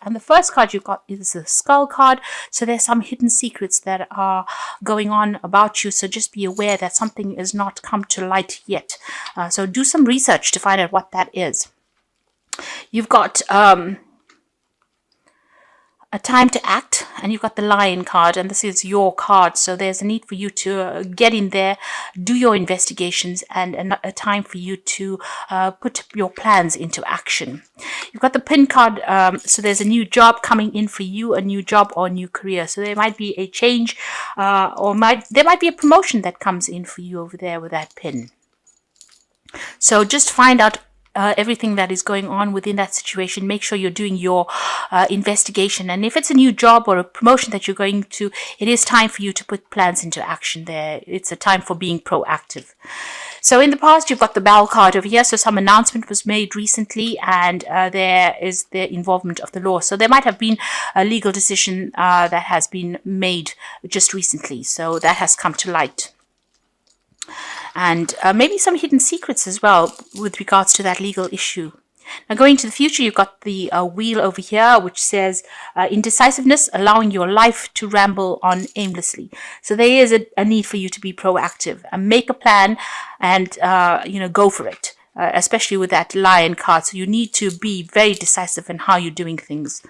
And the first card you've got is the Skull card. So there's some hidden secrets that are going on about you. So just be aware that something is not come to light yet. So do some research to find out what that is. You've got a time to act, and you've got the Lion card, and this is your card, so there's a need for you to get in there, do your investigations, and a time for you to put your plans into action. You've got the Pin card, so there's a new job coming in for you, a new job or a new career, so there might be a change, or there might be a promotion that comes in for you over there with that Pin. So just find out everything that is going on within that situation. Make sure you're doing your investigation, and if it's a new job or a promotion that you're going to, it is time for you to put plans into action there. It's a time for being proactive. So in the past, you've got the Bell card over here. So some announcement was made recently, and there is the involvement of the law. So there might have been a legal decision that has been made just recently. So that has come to light. And maybe some hidden secrets as well with regards to that legal issue. Now, going to the future, you've got the wheel over here, which says indecisiveness, allowing your life to ramble on aimlessly. So there is a need for you to be proactive and make a plan and, go for it, especially with that Lion card. So you need to be very decisive in how you're doing things.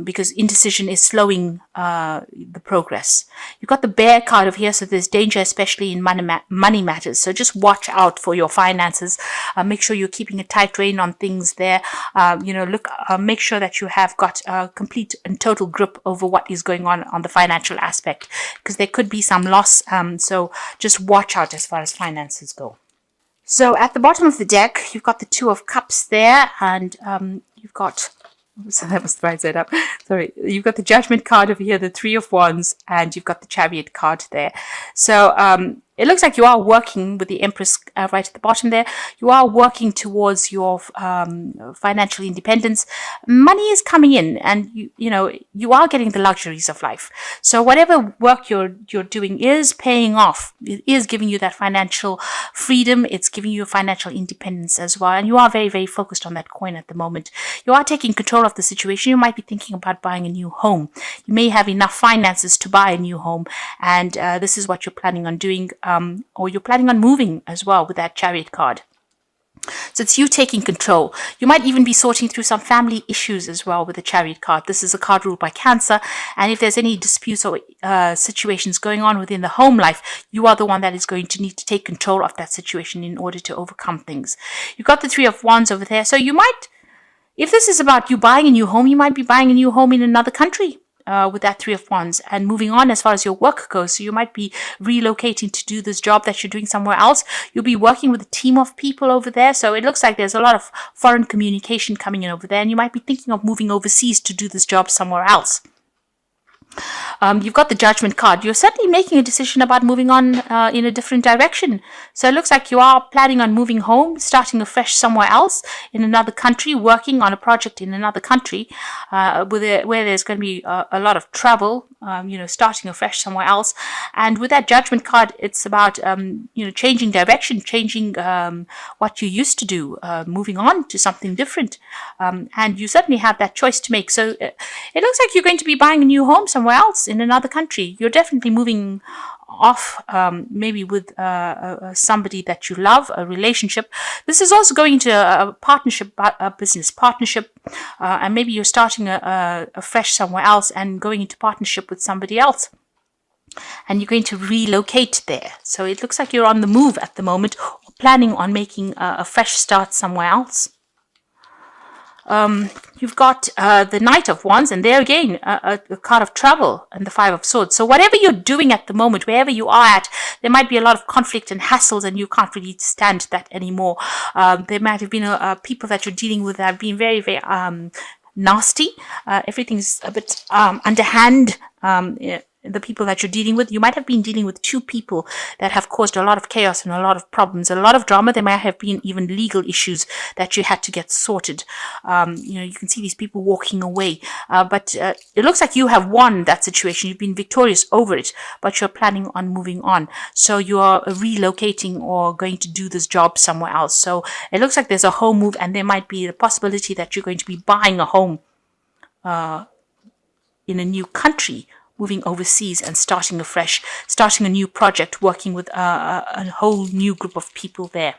Because indecision is slowing the progress. You've got the Bear card over here, so there's danger, especially in money matters. So just watch out for your finances. Make sure you're keeping a tight rein on things there. Make sure that you have got a complete and total grip over what is going on the financial aspect, because there could be some loss. So just watch out as far as finances go. So at the bottom of the deck, you've got the Two of Cups there, and you've got... So that was the right side up. Sorry. You've got the Judgment card over here, the Three of Wands, and you've got the Chariot card there. So it looks like you are working with the Empress right at the bottom there. You are working towards your financial independence. Money is coming in, and you are getting the luxuries of life. So whatever work you're doing is paying off. It is giving you that financial freedom. It's giving you financial independence as well. And you are very, very focused on that coin at the moment. You are taking control of the situation. You might be thinking about buying a new home. You may have enough finances to buy a new home, and this is what you're planning on doing. Or you're planning on moving as well with that Chariot card. So it's you taking control. You might even be sorting through some family issues as well with the Chariot card. This is a card ruled by Cancer, and if there's any disputes or situations going on within the home life, you are the one that is going to need to take control of that situation in order to overcome things. You've got the Three of Wands over there, so you might, if this is about you buying a new home, you might be buying a new home in another country. With that Three of Wands, and moving on as far as your work goes. So you might be relocating to do this job that you're doing somewhere else. You'll be working with a team of people over there. So it looks like there's a lot of foreign communication coming in over there, and you might be thinking of moving overseas to do this job somewhere else. You've got the Judgment card. You're certainly making a decision about moving on in a different direction. So it looks like you are planning on moving home, starting afresh somewhere else in another country, working on a project in another country where there's going to be a lot of travel, starting afresh somewhere else. And with that Judgment card, it's about, changing direction, changing what you used to do, moving on to something different. And you certainly have that choice to make. So it looks like you're going to be buying a new home somewhere else in another country. You're definitely moving off, maybe with somebody that you love, a relationship. This is also going into a partnership, a business partnership, and maybe you're starting a fresh somewhere else and going into partnership with somebody else. And you're going to relocate there. So it looks like you're on the move at the moment, or planning on making a fresh start somewhere else. You've got the Knight of Wands, and there again, a card of travel, and the Five of Swords. So whatever you're doing at the moment, wherever you are at, there might be a lot of conflict and hassles, and you can't really stand that anymore. There might have been people that you're dealing with that have been very, very nasty. Everything's a bit underhand. The people that you're dealing with, you might have been dealing with two people that have caused a lot of chaos and a lot of problems, a lot of drama. There might have been even legal issues that you had to get sorted. You can see these people walking away, but it looks like you have won that situation. You've been victorious over it, but you're planning on moving on. So you are relocating or going to do this job somewhere else. So it looks like there's a home move, and there might be the possibility that you're going to be buying a home in a new country, moving overseas and starting afresh, starting a new project, working with a whole new group of people there.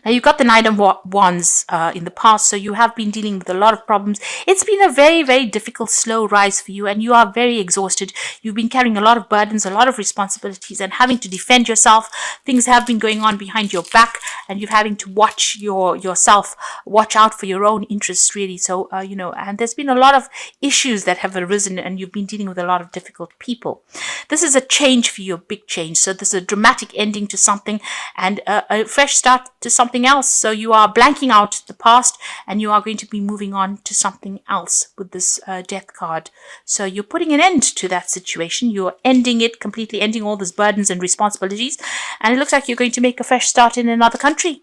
Now, you've got the Knight of Wands in the past, so you have been dealing with a lot of problems. It's been a very, very difficult, slow rise for you, and you are very exhausted. You've been carrying a lot of burdens, a lot of responsibilities, and having to defend yourself. Things have been going on behind your back, and you're having to watch yourself, watch out for your own interests, really. So, and there's been a lot of issues that have arisen, and you've been dealing with a lot of difficult people. This is a change for you, a big change. So this is a dramatic ending to something, and a fresh start to something else. So you are blanking out the past, and you are going to be moving on to something else with this death card. So you're putting an end to that situation. You're ending it completely, ending all those burdens and responsibilities, and it looks like you're going to make a fresh start in another country.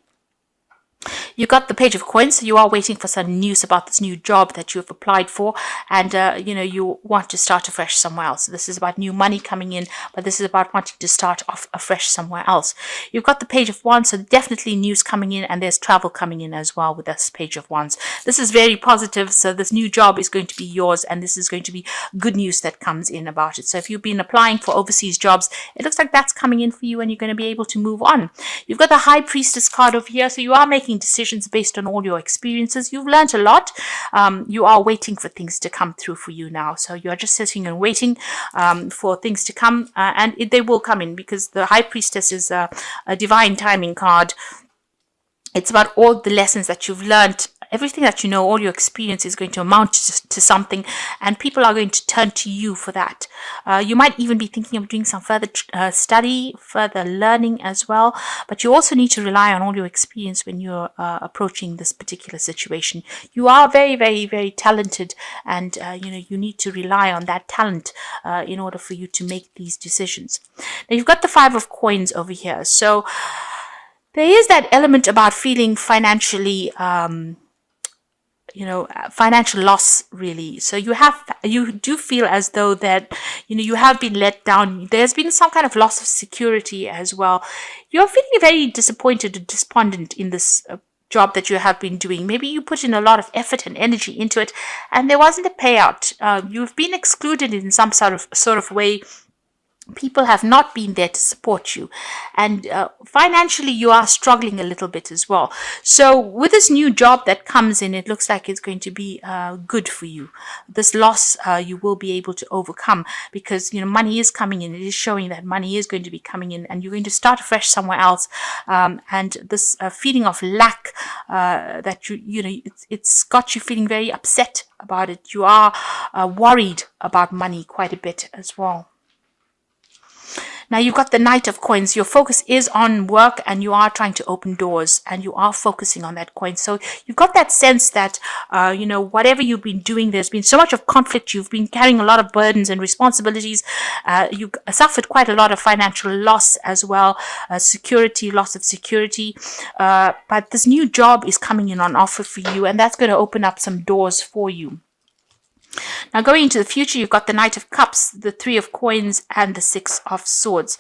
You got the Page of Coins, so you are waiting for some news about this new job that you have applied for, and you want to start afresh somewhere else. This is about new money coming in, but this is about wanting to start off afresh somewhere else. You've got the Page of Wands, so definitely news coming in, and there's travel coming in as well with this Page of Wands. This is very positive, so this new job is going to be yours, and this is going to be good news that comes in about it. So if you've been applying for overseas jobs, it looks like that's coming in for you, and you're going to be able to move on. You've got the High Priestess card over here, so you are making decisions based on all your experiences. You've learned a lot. You are waiting for things to come through for you now. So you are just sitting and waiting for things to come, and they will come in, because the High Priestess is a divine timing card. It's about all the lessons that you've learned. Everything that you know, all your experience is going to amount to something, and people are going to turn to you for that. You might even be thinking of doing some further study, further learning as well, but you also need to rely on all your experience when you're approaching this particular situation. You are very, very, very talented, and you need to rely on that talent in order for you to make these decisions. Now, you've got the Five of Coins over here, so there is that element about feeling financially financial loss, really. So you do feel as though that you have been let down. There's been some kind of loss of security as well. You're feeling very disappointed and despondent in this job that you have been doing. Maybe you put in a lot of effort and energy into it, and there wasn't a payout. You've been excluded in some sort of way. People have not been there to support you, and financially you are struggling a little bit as well. So with this new job that comes in, it looks like it's going to be good for you. This loss you will be able to overcome, because money is coming in. It is showing that money is going to be coming in, and you're going to start afresh somewhere else. And this feeling of lack that it's got you feeling very upset about it. You are worried about money quite a bit as well. Now, you've got the Knight of Coins. Your focus is on work, and you are trying to open doors, and you are focusing on that coin. So you've got that sense that, whatever you've been doing, there's been so much of conflict. You've been carrying a lot of burdens and responsibilities. You suffered quite a lot of financial loss as well, loss of security. But this new job is coming in on offer for you, and that's going to open up some doors for you. Now, going into the future, you've got the Knight of Cups, the Three of Coins, and the Six of Swords.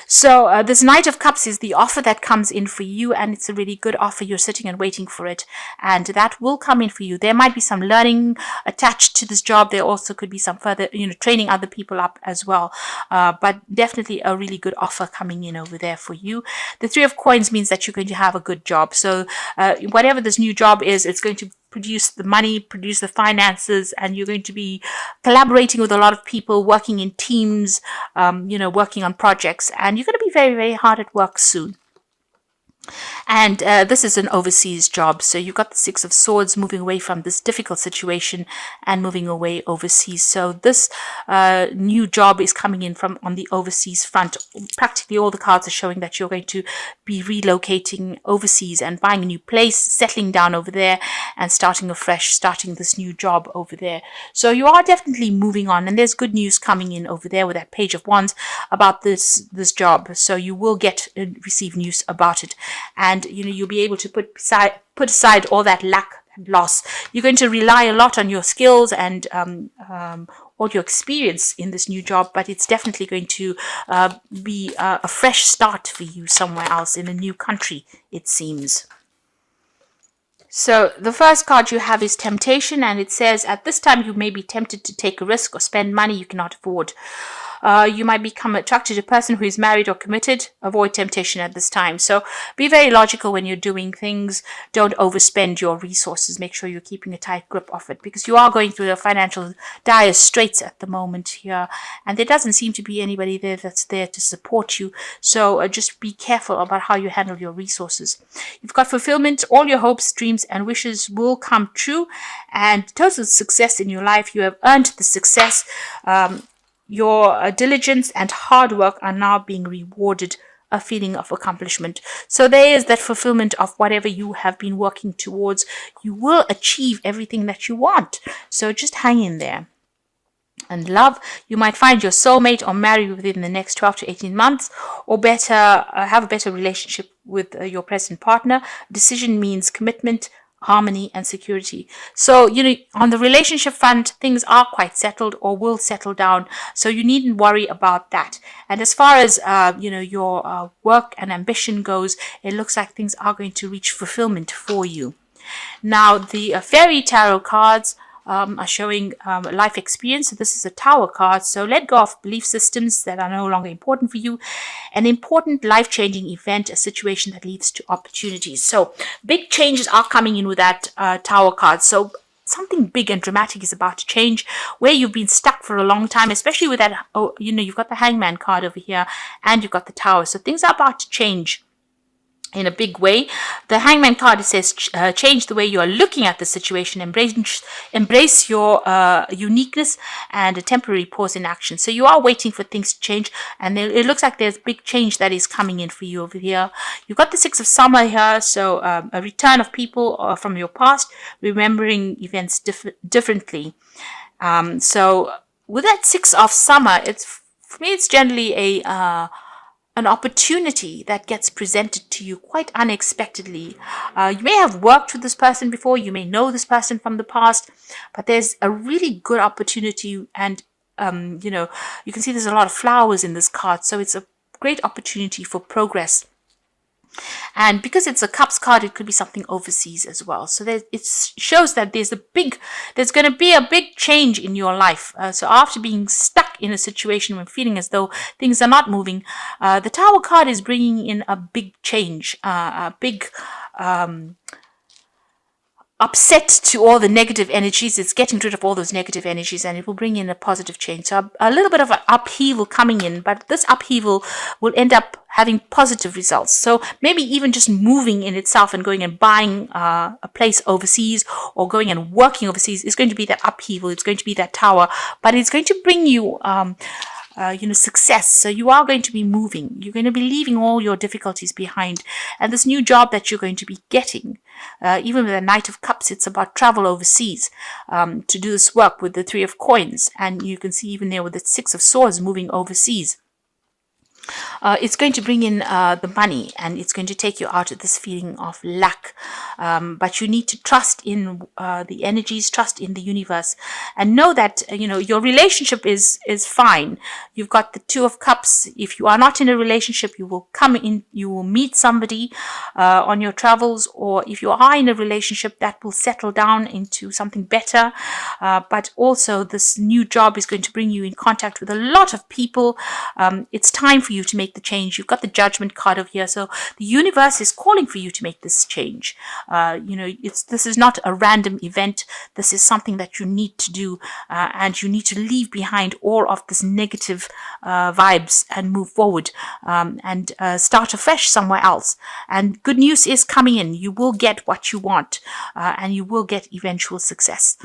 So this Knight of Cups is the offer that comes in for you, and it's a really good offer. You're sitting and waiting for it, and that will come in for you. There might be some learning attached to this job. There also could be some further, training other people up as well. But definitely a really good offer coming in over there for you. The Three of Coins means that you're going to have a good job. So whatever this new job is, it's going to produce the money, produce the finances, and you're going to be collaborating with a lot of people, working in teams, working on projects, and you're going to be very, very hard at work soon. And this is an overseas job. So you've got the Six of Swords, moving away from this difficult situation and moving away overseas. So this new job is coming in from on the overseas front. Practically all the cards are showing that you're going to be relocating overseas and buying a new place, settling down over there and starting afresh, starting this new job over there. So you are definitely moving on, and there's good news coming in over there with that Page of Wands about this job. So you will receive news about it. And you'll be able to put aside all that lack and loss. You're going to rely a lot on your skills and all your experience in this new job, but it's definitely going to be a fresh start for you somewhere else in a new country, it seems. So the first card you have is temptation, and it says at this time you may be tempted to take a risk or spend money you cannot afford. You might become attracted to a person who is married or committed. Avoid temptation at this time. So be very logical when you're doing things. Don't overspend your resources. Make sure you're keeping a tight grip of it, because you are going through the financial dire straits at the moment here, and there doesn't seem to be anybody there that's there to support you. So just be careful about how you handle your resources. You've got fulfillment. All your hopes, dreams, and wishes will come true, and total success in your life. You have earned the success. Your diligence and hard work are now being rewarded, a feeling of accomplishment. So there is that fulfillment of whatever you have been working towards. You will achieve everything that you want. So just hang in there. And love, you might find your soulmate or marry within the next 12 to 18 months, or better, have a better relationship with your present partner. Decision means commitment, harmony, and security. So, on the relationship front, things are quite settled or will settle down. So you needn't worry about that. And as far as, your work and ambition goes, it looks like things are going to reach fulfillment for you. Now, the fairy tarot cards are showing life experience. So this is a Tower card. So let go of belief systems that are no longer important for you. An important life-changing event, a situation that leads to opportunities. So big changes are coming in with that Tower card. So something big and dramatic is about to change where you've been stuck for a long time, especially with that, you've got the Hangman card over here and you've got the Tower. So things are about to change in a big way. The Hangman card, it says change the way you are looking at the situation, embrace your uniqueness, and a temporary pause in action. So you are waiting for things to change, and it looks like there's big change that is coming in for you over here. You've got the Six of Summer here, so a return of people from your past, remembering events differently. So with that Six of Summer, for me it's generally an opportunity that gets presented to you quite unexpectedly. You may have worked with this person before, you may know this person from the past, but there's a really good opportunity, and you can see there's a lot of flowers in this card, so it's a great opportunity for progress. And because it's a Cups card, it could be something overseas as well. So it shows that there's going to be a big change in your life. So after being stuck in a situation when feeling as though things are not moving, the Tower card is bringing in a big change, a big upset to all the negative energies. It's getting rid of all those negative energies, and it will bring in a positive change. So a little bit of an upheaval coming in, but this upheaval will end up having positive results. So maybe even just moving in itself and going and buying a place overseas or going and working overseas is going to be that upheaval. It's going to be that Tower, but it's going to bring you success. So you are going to be moving. You're going to be leaving all your difficulties behind. And this new job that you're going to be getting, even with the Knight of Cups, it's about travel overseas to do this work with the Three of Coins. And you can see even there with the Six of Swords moving overseas. It's going to bring in the money, and it's going to take you out of this feeling of lack. But you need to trust in the energies, trust in the universe, and know that your relationship is fine. You've got the Two of Cups. If you are not in a relationship, you will come in, you will meet somebody on your travels, or if you are in a relationship, that will settle down into something better. But also, this new job is going to bring you in contact with a lot of people. It's time for you to make the change. You've got the Judgment card over here, so the universe is calling for you to make this change. This is not a random event. This is something that you need to do, and you need to leave behind all of this negative vibes and move forward and start afresh somewhere else. And good news is coming in. You will get what you want, and you will get eventual success.